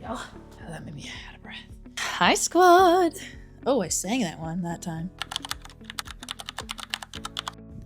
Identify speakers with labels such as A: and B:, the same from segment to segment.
A: go. Oh, that made me out of breath. Hi, squad. Oh, I sang that one that time.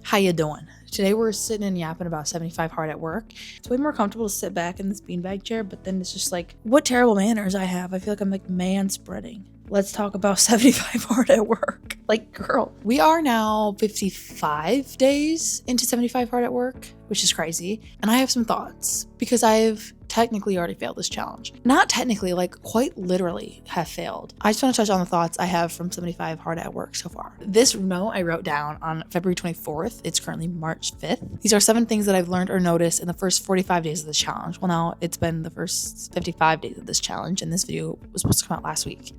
A: How you doing? Today we're sitting and yapping about 75 hard at work. It's way more comfortable to sit back in this beanbag chair, but then it's just like, what terrible manners I have. I feel like I'm like man-spreading. Let's talk about 75 hard at work. Like, girl, we are now 55 days into 75 hard at work, which is crazy. And I have some thoughts because I've technically already failed this challenge. Not technically, like quite literally have failed. I just want to touch on the thoughts I have from 75 hard at work so far. This note I wrote down on February 24th. It's currently March 5th. These are 7 things that I've learned or noticed in the first 45 days of this challenge. Well, now it's been the first 55 days of this challenge, and this video was supposed to come out last week.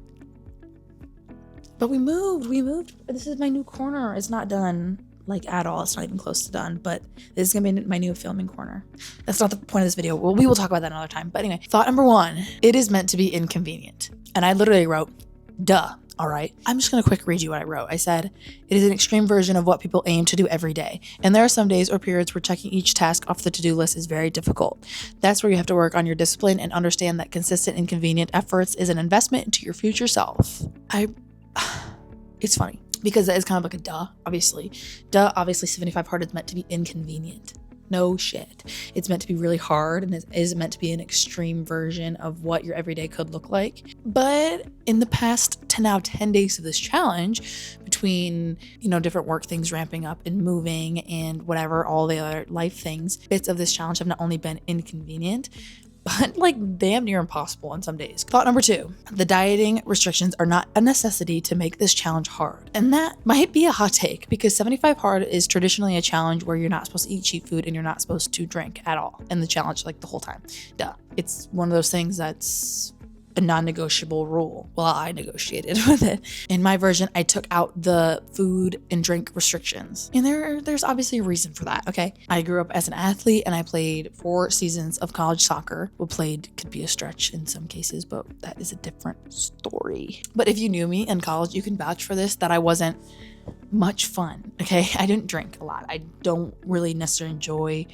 A: But we moved. This is my new corner. It's not done. Like at all. It's not even close to done, but this is gonna be my new filming corner. That's not the point of this video. Well, we will talk about that another time. But anyway, thought number 1, it is meant to be inconvenient. And I literally wrote, duh, all right. I'm just gonna quick read you what I wrote. I said, it is an extreme version of what people aim to do every day. And there are some days or periods where checking each task off the to-do list is very difficult. That's where you have to work on your discipline and understand that consistent inconvenient efforts is an investment into your future self. It's funny. Because that is kind of like a duh, obviously. Duh, obviously 75 hard is meant to be inconvenient. No shit. It's meant to be really hard, and it is meant to be an extreme version of what your everyday could look like. But in the past 10 days of this challenge, between, different work things ramping up and moving and whatever, all the other life things, bits of this challenge have not only been inconvenient, but like damn near impossible on some days. Thought number 2, the dieting restrictions are not a necessity to make this challenge hard. And that might be a hot take because 75 hard is traditionally a challenge where you're not supposed to eat cheap food and you're not supposed to drink at all in the challenge, like the whole time. Duh. It's one of those things that's a non-negotiable rule. Well, I negotiated with it. In my version, I took out the food and drink restrictions. And there's obviously a reason for that, okay? I grew up as an athlete and I played 4 seasons of college soccer. Well, played could be a stretch in some cases, but that is a different story. But if you knew me in college, you can vouch for this, that I wasn't much fun, okay? I didn't drink a lot. I don't really necessarily enjoy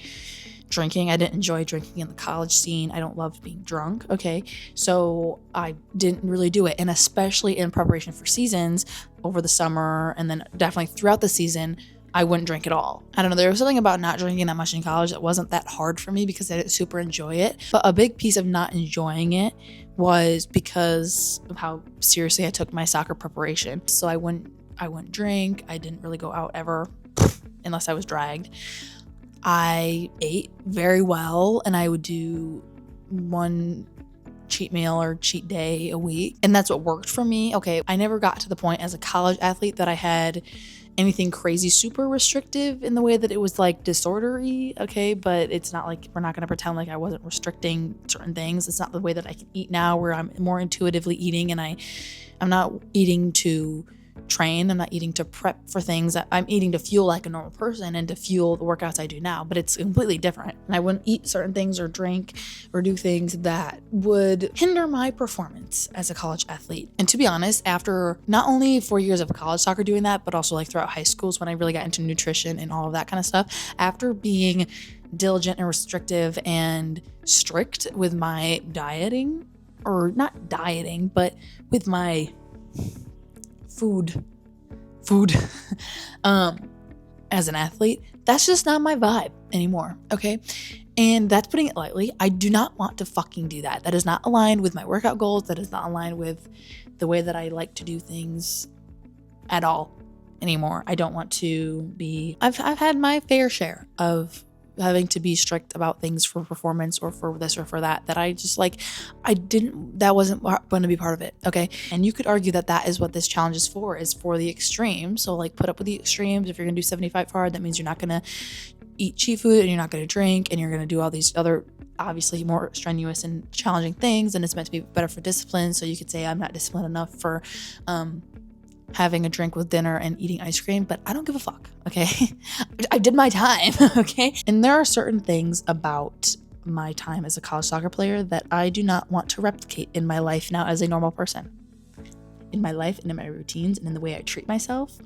A: drinking. I didn't enjoy drinking in the college scene. I don't love being drunk, okay? So I didn't really do it. And especially in preparation for seasons over the summer and then definitely throughout the season, I wouldn't drink at all. I don't know, there was something about not drinking that much in college that wasn't that hard for me because I didn't super enjoy it. But a big piece of not enjoying it was because of how seriously I took my soccer preparation. So I wouldn't drink. I didn't really go out ever unless I was dragged. I ate very well and I would do 1 cheat meal or cheat day a week. And that's what worked for me. Okay, I never got to the point as a college athlete that I had anything crazy super restrictive in the way that it was like disordery, okay? But it's not like, we're not gonna pretend like I wasn't restricting certain things. It's not the way that I can eat now where I'm more intuitively eating and I'm not eating to train. I'm not eating to prep for things. I'm eating to fuel like a normal person and to fuel the workouts I do now, but it's completely different. And I wouldn't eat certain things or drink or do things that would hinder my performance as a college athlete. And to be honest, after not only 4 years of college soccer doing that, but also like throughout high schools when I really got into nutrition and all of that kind of stuff, after being diligent and restrictive and strict with my dieting, or not dieting, but with my food as an athlete, that's just not my vibe anymore, okay? And that's putting it lightly. I do not want to fucking do that. That is not aligned with my workout goals. That is not aligned with the way that I like to do things at all anymore. I don't want to be, I've had my fair share of having to be strict about things for performance or for this or for that I just like, that wasn't going to be part of it, okay? And you could argue that is what this challenge is for the extreme. So like put up with the extremes. If you're gonna do 75 hard, that means you're not gonna eat cheap food and you're not gonna drink and you're gonna do all these other obviously more strenuous and challenging things, and it's meant to be better for discipline. So you could say I'm not disciplined enough for having a drink with dinner and eating ice cream, but I don't give a fuck, okay? I did my time, okay? And there are certain things about my time as a college soccer player that I do not want to replicate in my life now as a normal person. In my life and in my routines and in the way I treat myself.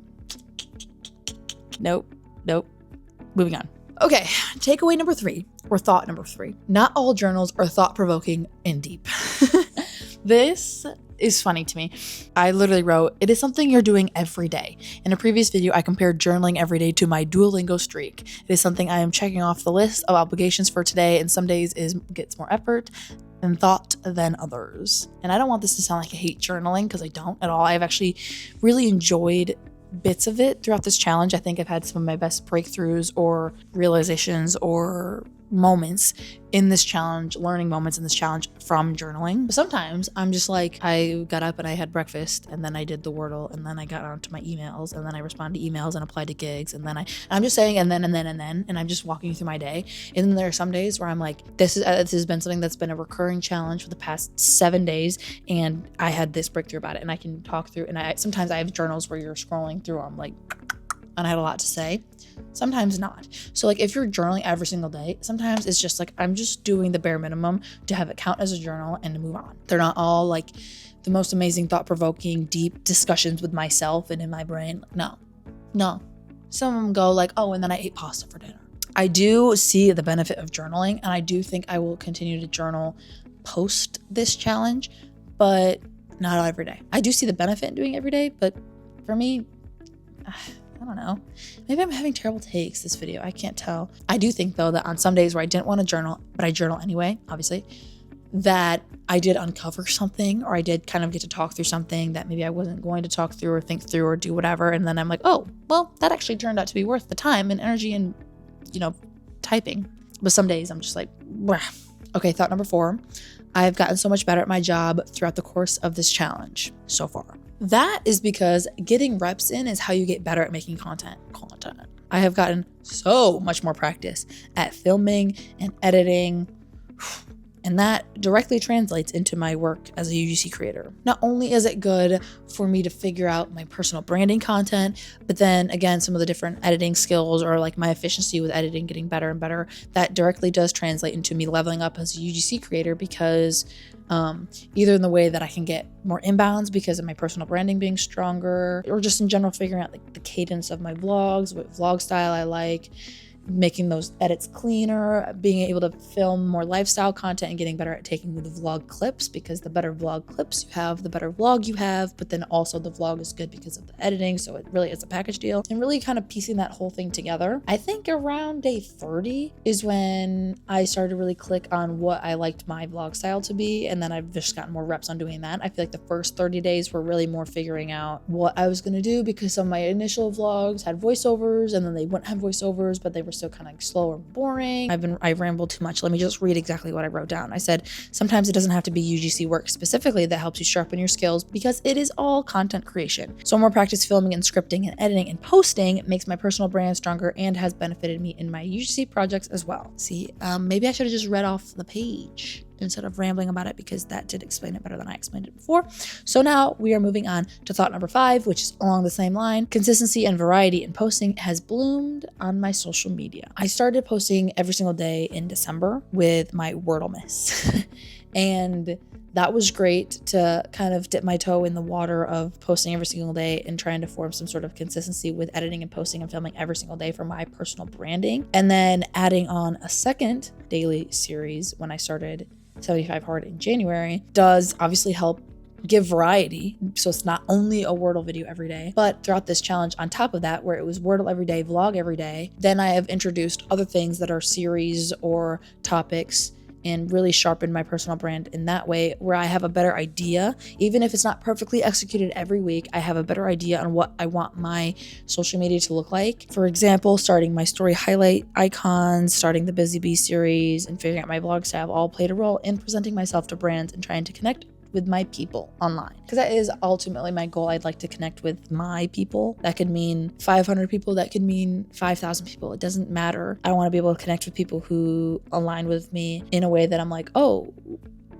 A: Nope. Moving on. Okay, takeaway number 3, or thought number 3. Not all journals are thought-provoking and deep. This is funny to me. I literally wrote, it is something you're doing every day. In a previous video, I compared journaling every day to my Duolingo streak. It is something I am checking off the list of obligations for today, and some days gets more effort and thought than others. And I don't want this to sound like I hate journaling, because I don't at all. I've actually really enjoyed bits of it throughout this challenge. I think I've had some of my best breakthroughs or realizations or moments in this challenge, learning moments in this challenge from journaling. But sometimes I'm just like, I got up and I had breakfast, and then I did the Wordle, and then I got onto my emails, and then I responded to emails and applied to gigs, and then I'm just saying and then, and I'm just walking through my day. And then there are some days where I'm like, this has been something that's been a recurring challenge for the past 7 days, and I had this breakthrough about it, and I can talk through. And sometimes I have journals where you're scrolling through them like, and I had a lot to say. Sometimes not. So like if you're journaling every single day, sometimes it's just like I'm just doing the bare minimum to have it count as a journal and to move on. They're not all like the most amazing, thought-provoking, deep discussions with myself and in my brain. No. Some of them go like, oh, and then I ate pasta for dinner. I do see the benefit of journaling, and I do think I will continue to journal post this challenge, but not every day. I do see the benefit in doing it every day, but for me, I don't know. Maybe I'm having terrible takes this video. I can't tell. I do think though that on some days where I didn't want to journal, but I journal anyway, obviously, that I did uncover something, or I did kind of get to talk through something that maybe I wasn't going to talk through or think through or do whatever. And then I'm like, oh, well, that actually turned out to be worth the time and energy and, typing. But some days I'm just like, wah. Okay, thought number 4. I've gotten so much better at my job throughout the course of this challenge so far. That is because getting reps in is how you get better at making content. I have gotten so much more practice at filming and editing, and that directly translates into my work as a UGC creator. Not only is it good for me to figure out my personal branding content, but then again, some of the different editing skills or like my efficiency with editing getting better and better, that directly does translate into me leveling up as a UGC creator, because either in the way that I can get more inbounds because of my personal branding being stronger, or just in general figuring out like the cadence of my vlogs, what vlog style I like, making those edits cleaner, being able to film more lifestyle content and getting better at taking the vlog clips, because the better vlog clips you have, the better vlog you have, but then also the vlog is good because of the editing, so it really is a package deal. And really kind of piecing that whole thing together. I think around day 30 is when I started to really click on what I liked my vlog style to be, and then I've just gotten more reps on doing that. I feel like the first 30 days were really more figuring out what I was going to do, because some of my initial vlogs had voiceovers, and then they wouldn't have voiceovers, but they were still kind of slow or boring. I rambled too much. Let me just read exactly what I wrote down. I said, sometimes it doesn't have to be UGC work specifically that helps you sharpen your skills, because it is all content creation. So more practice filming and scripting and editing and posting makes my personal brand stronger and has benefited me in my UGC projects as well. See, maybe I should have just read off the page instead of rambling about it, because that did explain it better than I explained it before. So now we are moving on to thought number 5, which is along the same line. Consistency and variety in posting has bloomed on my social media. I started posting every single day in December with my Wordle-miss. And that was great to kind of dip my toe in the water of posting every single day and trying to form some sort of consistency with editing and posting and filming every single day for my personal branding. And then adding on a second daily series when I started 75 Hard in January does obviously help give variety. So it's not only a Wordle video every day, but throughout this challenge on top of that, where it was Wordle every day, vlog every day, then I have introduced other things that are series or topics and really sharpened my personal brand in that way, where I have a better idea. Even if it's not perfectly executed every week, I have a better idea on what I want my social media to look like. For example, starting my story highlight icons, starting the Busy Bee series, and figuring out my vlog style all played a role in presenting myself to brands and trying to connect with my people online, because that is ultimately my goal. I'd like to connect with my people. That could mean 500 people, that could mean 5,000 people. It doesn't matter. I want to be able to connect with people who align with me in a way that I'm like, oh,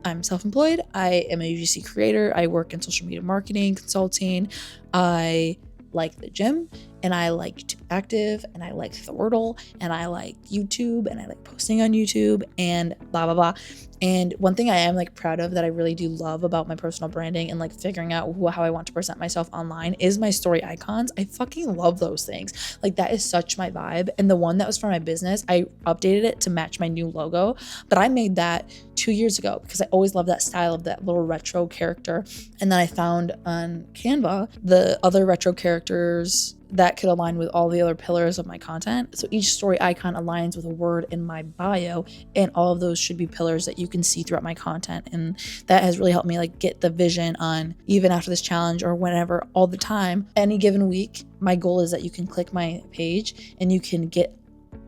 A: I'm self-employed, I am a UGC creator, I work in social media marketing, consulting, I like the gym, and I like to be active, and I like the Wordle, and I like YouTube, and I like posting on YouTube, and blah, blah, blah. And one thing I am like proud of that I really do love about my personal branding and like figuring out how I want to present myself online is my story icons. I fucking love those things. Like that is such my vibe. And the one that was for my business, I updated it to match my new logo, but I made that 2 years ago because I always loved that style of that little retro character. And then I found on Canva the other retro characters that could align with all the other pillars of my content. So each story icon aligns with a word in my bio, and all of those should be pillars that you can see throughout my content. And that has really helped me like get the vision on, even after this challenge or whenever, all the time, any given week. My goal is that you can click my page and you can get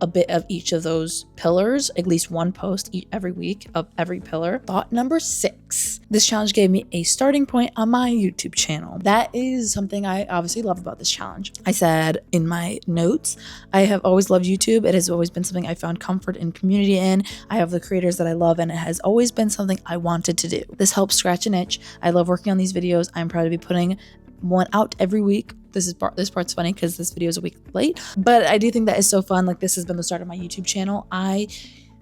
A: a bit of each of those pillars, at least one post every week of every pillar. Thought number 6. This challenge gave me a starting point on my YouTube channel. That is something I obviously love about this challenge. I said in my notes, I have always loved YouTube. It has always been something I found comfort and community in. I have the creators that I love, and it has always been something I wanted to do. This helps scratch an itch. I love working on these videos. I'm proud to be putting one out every week. This part's funny because this video is a week late, but I do think that is so fun. Like, this has been the start of my YouTube channel. I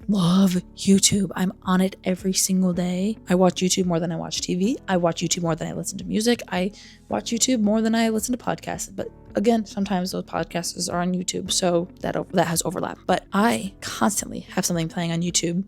A: love YouTube. I'm on it every single day. I watch YouTube more than I watch TV. I watch YouTube more than I listen to music. I watch YouTube more than I listen to podcasts. But again, sometimes those podcasts are on YouTube, so that has overlap. But I constantly have something playing on YouTube.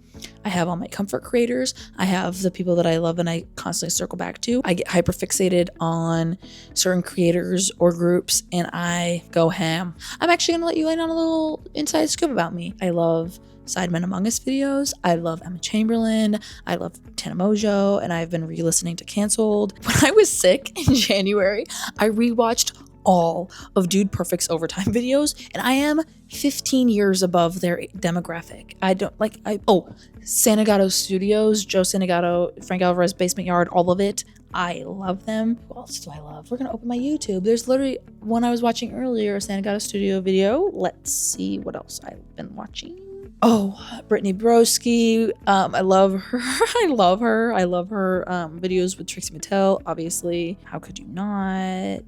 A: I have all my comfort creators. I have the people that I love and I constantly circle back to. I get hyper fixated on certain creators or groups and I go ham. I'm actually gonna let you in on a little inside scoop about me. I love Sidemen Among Us videos. I love Emma Chamberlain. I love Tana Mojo, and I've been re-listening to Cancelled. When I was sick in January, I rewatched all of Dude Perfect's overtime videos, and I am 15 years above their demographic. Santagato Studios, Joe Santagato, Frank Alvarez, Basement Yard, all of it. I love them. Who else do I love? We're gonna open my YouTube. There's literally one I was watching earlier, a Santagato Studio video. Let's see what else I've been watching. Oh, Brittany Broski. I love her. I love her. I love her videos with Trixie Mattel, obviously. How could you not? A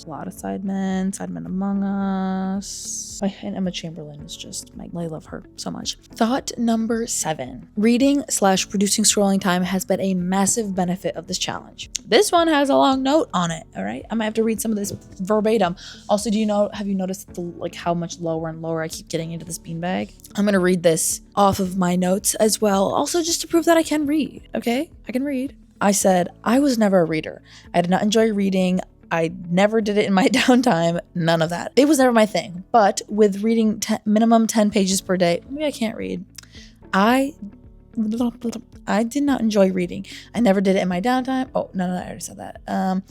A: lot of Sidemen Among Us. And Emma Chamberlain is just, I love her so much. Thought number 7. Reading/producing scrolling time has been a massive benefit of this challenge. This one has a long note on it, all right? I might have to read some of this verbatim. Also, have you noticed how much lower and lower I keep getting into this beanbag? I'm gonna read this off of my notes as well, also just to prove that I can read, okay? I can read. I said, I was never a reader. I did not enjoy reading. I never did it in my downtime. None of that. It was never my thing. But with reading minimum 10 pages per day, maybe I can't read. I did not enjoy reading. I never did it in my downtime. Oh, no, I already said that.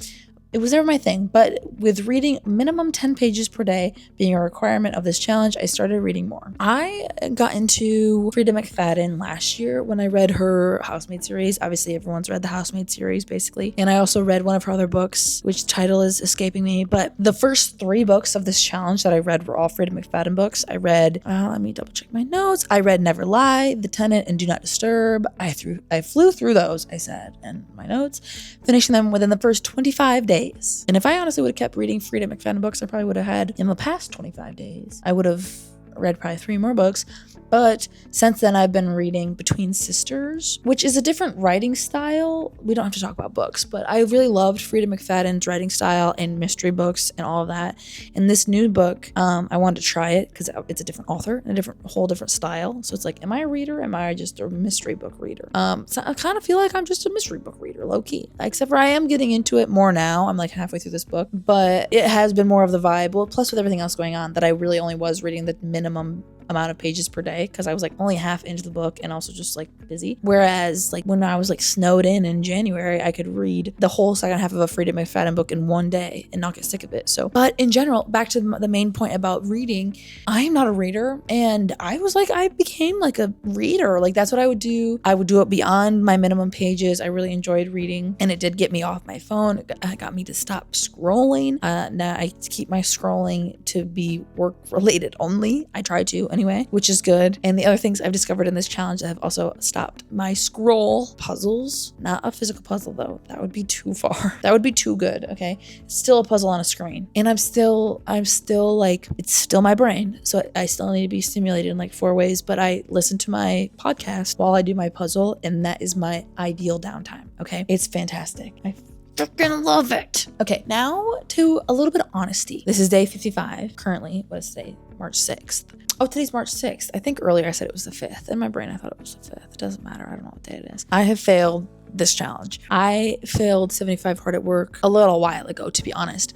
A: It was never my thing, but with reading minimum 10 pages per day being a requirement of this challenge, I started reading more. I got into Frida McFadden last year when I read her Housemaid series. Obviously, everyone's read the Housemaid series, basically. And I also read one of her other books, which title is escaping me. But the first 3 books of this challenge that I read were all Frida McFadden books. I read, let me double check my notes. I read Never Lie, The Tenant, and Do Not Disturb. I flew through those, I said, in my notes, finishing them within the first 25 days. And if I honestly would have kept reading Frida McFadden books, I probably would have had in the past 25 days. I would have read probably 3 more books. But since then, I've been reading Between Sisters, which is a different writing style. We don't have to talk about books, but I really loved Frida McFadden's writing style and mystery books and all of that. And this new book, I wanted to try it because it's a different author and a whole different style. So it's like, am I a reader? Am I just a mystery book reader? So I kind of feel like I'm just a mystery book reader, low key. Except for I am getting into it more now. I'm like halfway through this book, but it has been more of the vibe. Well, plus with everything else going on, that I really only was reading the minimum amount of pages per day because I was like only half into the book and also just like busy. Whereas like when I was like snowed in January, I could read the whole second half of a Frida McFadden book in one day and not get sick of it. So, but in general, back to the main point about reading, I am not a reader, and I was like, I became like a reader. Like that's what I would do. I would do it beyond my minimum pages. I really enjoyed reading, and it did get me off my phone. It got me to stop scrolling. Now I keep my scrolling to be work related only. I try to. anyway, which is good. And the other things I've discovered in this challenge that have also stopped my scroll: puzzles. Not a physical puzzle though. That would be too far. That would be too good. Okay. It's still a puzzle on a screen. And I'm still like, it's still my brain. So I still need to be stimulated in like 4 ways, but I listen to my podcast while I do my puzzle, and that is my ideal downtime. Okay. It's fantastic. I freaking love it. Okay, now to a little bit of honesty. This is day 55. Currently, what is today? March 6th. Oh, today's March 6th. I think earlier I said it was the 5th. In my brain, I thought it was the 5th. It doesn't matter. I don't know what day it is. I have failed this challenge. I failed 75 hard at work a little while ago, to be honest.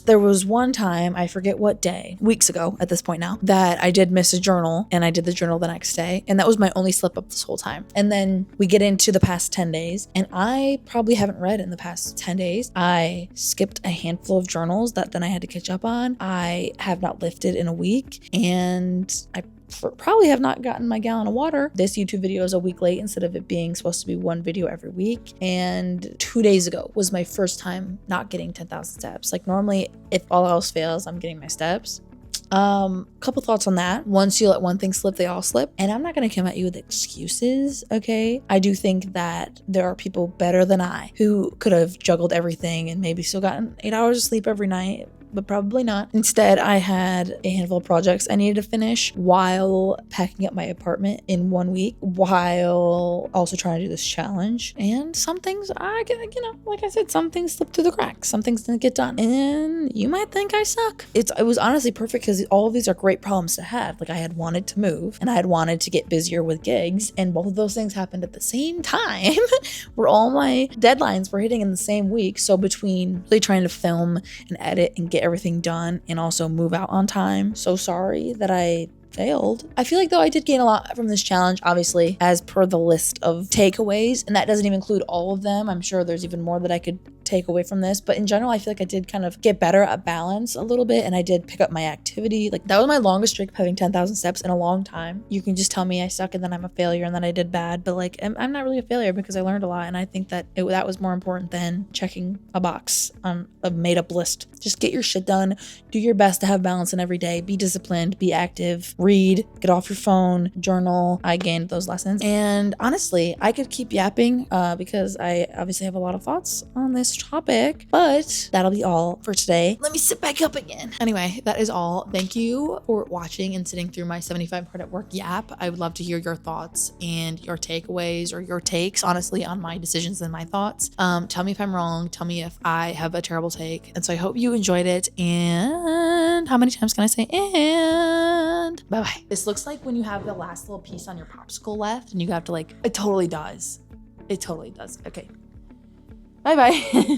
A: There was one time, I forget what day, weeks ago at this point now, that I did miss a journal, and I did the journal the next day. And that was my only slip up this whole time. And then we get into the past 10 days, and I probably haven't read in the past 10 days. I skipped a handful of journals that then I had to catch up on. I have not lifted in a week, and I probably have not gotten my gallon of water. This YouTube video is a week late instead of it being supposed to be one video every week. And 2 days ago was my first time not getting 10,000 steps. Like normally, if all else fails, I'm getting my steps. Couple thoughts on that. Once you let one thing slip, they all slip. And I'm not going to come at you with excuses, okay? I do think that there are people better than I who could have juggled everything and maybe still gotten 8 hours of sleep every night, but probably not. Instead, I had a handful of projects I needed to finish while packing up my apartment in 1 week, while also trying to do this challenge. And some things like I said, some things slipped through the cracks. Some things didn't get done. And you might think I suck. It was honestly perfect because all of these are great problems to have. Like I had wanted to move and I had wanted to get busier with gigs, and both of those things happened at the same time where all my deadlines were hitting in the same week. So between really trying to film and edit and get everything done and also move out on time. So sorry that I failed. I feel like though I did gain a lot from this challenge, obviously, as per the list of takeaways, and that doesn't even include all of them. I'm sure there's even more that I could take away from this, but in general, I feel like I did kind of get better at balance a little bit, and I did pick up my activity. Like that was my longest streak of having 10,000 steps in a long time. You can just tell me I suck and then I'm a failure and then I did bad, but like I'm not really a failure because I learned a lot, and I think that that was more important than checking a box on a made-up list. Just get your shit done. Do your best to have balance in every day. Be disciplined. Be active. Read. Get off your phone. Journal. I gained those lessons, and honestly, I could keep yapping because I obviously have a lot of thoughts on this topic, but that'll be all for today. Let me sit back up again. Anyway, that is all. Thank you for watching and sitting through my 75 hard at work yap. I would love to hear your thoughts and your takeaways or your takes, honestly, on my decisions and my thoughts. Tell me if I'm wrong. Tell me if I have a terrible take. And so I hope you enjoyed it. And how many times can I say and? Bye-bye. This looks like when you have the last little piece on your popsicle left and you have to it totally does. It totally does. Okay. Bye-bye.